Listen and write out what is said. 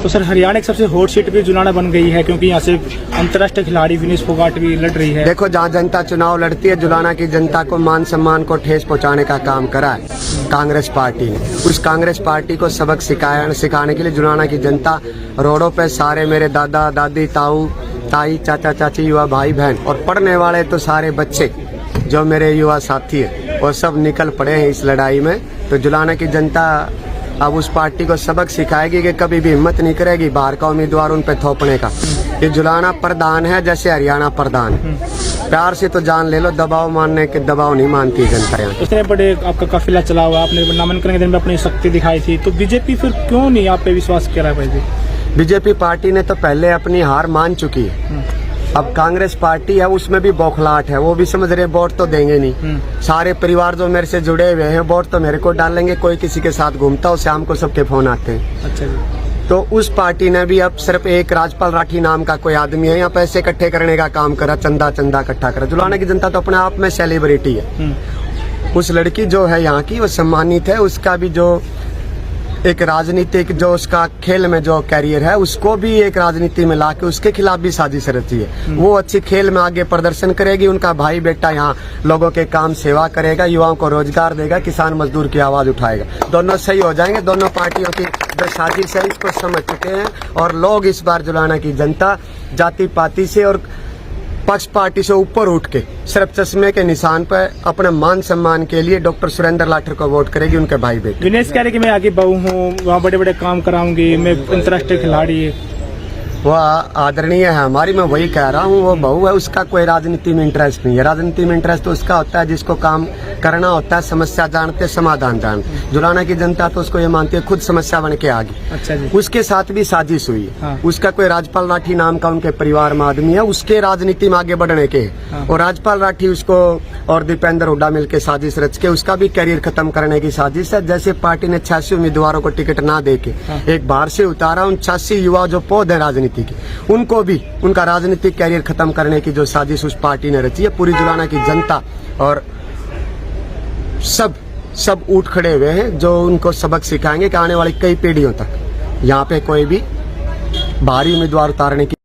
तो सर हरियाणा की सबसे हॉट सीट भी जुलाना बन गई है, क्योंकि यहाँ से अंतर्राष्ट्रीय खिलाड़ी विनेश फोगाट भी लड़ रही है। देखो, जहाँ जनता चुनाव लड़ती है, जुलाना की जनता को मान सम्मान को ठेस पहुंचाने का काम करा है कांग्रेस पार्टी ने। उस कांग्रेस पार्टी को सबक सिखाने के लिए जुलाना की जनता रोडों पे सारे मेरे दादा दादी ताऊ ताई चाचा चाची युवा भाई बहन और पढ़ने वाले तो सारे बच्चे जो मेरे युवा साथी है वो सब निकल पड़े हैं इस लड़ाई में। तो जुलाना की जनता अब उस पार्टी को सबक सिखाएगी कि कभी भी हिम्मत नहीं करेगी बाहर का उम्मीदवार उन पे थोपने का। ये जुलाना प्रधान है जैसे हरियाणा प्रधान। प्यार से तो जान ले लो, दबाव मानने के दबाव नहीं मानती जनता यहाँ। इतने बड़े आपका काफिला चला हुआ, आपने नामांकन के दिन में अपनी शक्ति दिखाई थी, तो बीजेपी फिर क्यों नहीं आप पे विश्वास कर रहा है? बीजेपी पार्टी ने तो पहले अपनी हार मान चुकी है। अब कांग्रेस पार्टी है उसमें भी बौखलाहट है, वो भी समझ रहे वोट तो देंगे नहीं। सारे परिवार जो मेरे से जुड़े हुए हैं वोट तो मेरे को डालेंगे, कोई किसी के साथ घूमता हो, शाम को सबके फोन आते हैं। अच्छा जी। तो उस पार्टी ने भी अब सिर्फ एक राजपाल राठी नाम का कोई आदमी है यहाँ पैसे इकट्ठे करने का काम करा, चंदा इकट्ठा करा। जुलाना की जनता तो अपने आप में सेलिब्रिटी है। उस लड़की जो है यहाँ की वो सम्मानित है, उसका भी जो एक राजनीतिक जो उसका खेल में जो कैरियर है उसको भी एक राजनीति में लाके उसके खिलाफ भी साजिश रची है। वो अच्छी खेल में आगे प्रदर्शन करेगी, उनका भाई बेटा यहाँ लोगों के काम सेवा करेगा, युवाओं को रोजगार देगा, किसान मजदूर की आवाज उठाएगा। दोनों सही हो जाएंगे। दोनों पार्टियों की जो साजिश है इसको समझ चुके हैं और लोग इस बार जुलाना की जनता जाति पाति से और पक्ष पार्टी से ऊपर उठ के सिर्फ चश्मे के निशान पर अपने मान सम्मान के लिए डॉक्टर सुरेंद्र लाठर को वोट करेगी, उनके भाई बेटे। विनेश कह रहे कि मैं आगे बहू हूँ, वहाँ बड़े बड़े काम कराऊंगी, मैं अंतर्राष्ट्रीय खिलाड़ी है। वह आदरणीय है हमारी, मैं वही कह रहा हूँ। वो बहू है, उसका कोई राजनीति में इंटरेस्ट नहीं है। राजनीति में इंटरेस्ट तो उसका होता है जिसको काम करना होता है, समस्या जानते समाधान जानते। जुलाना की जनता तो उसको ये मानती है खुद समस्या बन के आ गई। अच्छा जी। उसके साथ भी साजिश हुई है। हाँ। उसका कोई राजपाल राठी नाम का उनके परिवार में आदमी है, उसके राजनीति में आगे बढ़ने के। हाँ। और राजपाल राठी उसको और दीपेंद्र हुड्डा मिलकर साजिश रच के उसका भी करियर खत्म करने की साजिश है। जैसे पार्टी ने 86 उम्मीदवारों को टिकट ना दे के एक बाहर से उतारा, उन 86 युवा जो पौध है राजनीति के उनको भी उनका राजनीतिक कैरियर खत्म करने की जो साजिश उस पार्टी ने रची है। पूरी जुलाना की जनता और सब उठ खड़े हुए हैं जो उनको सबक सिखाएंगे कि आने वाली कई पीढ़ियों तक यहाँ पे कोई भी भारी उम्मीदवार उतारने की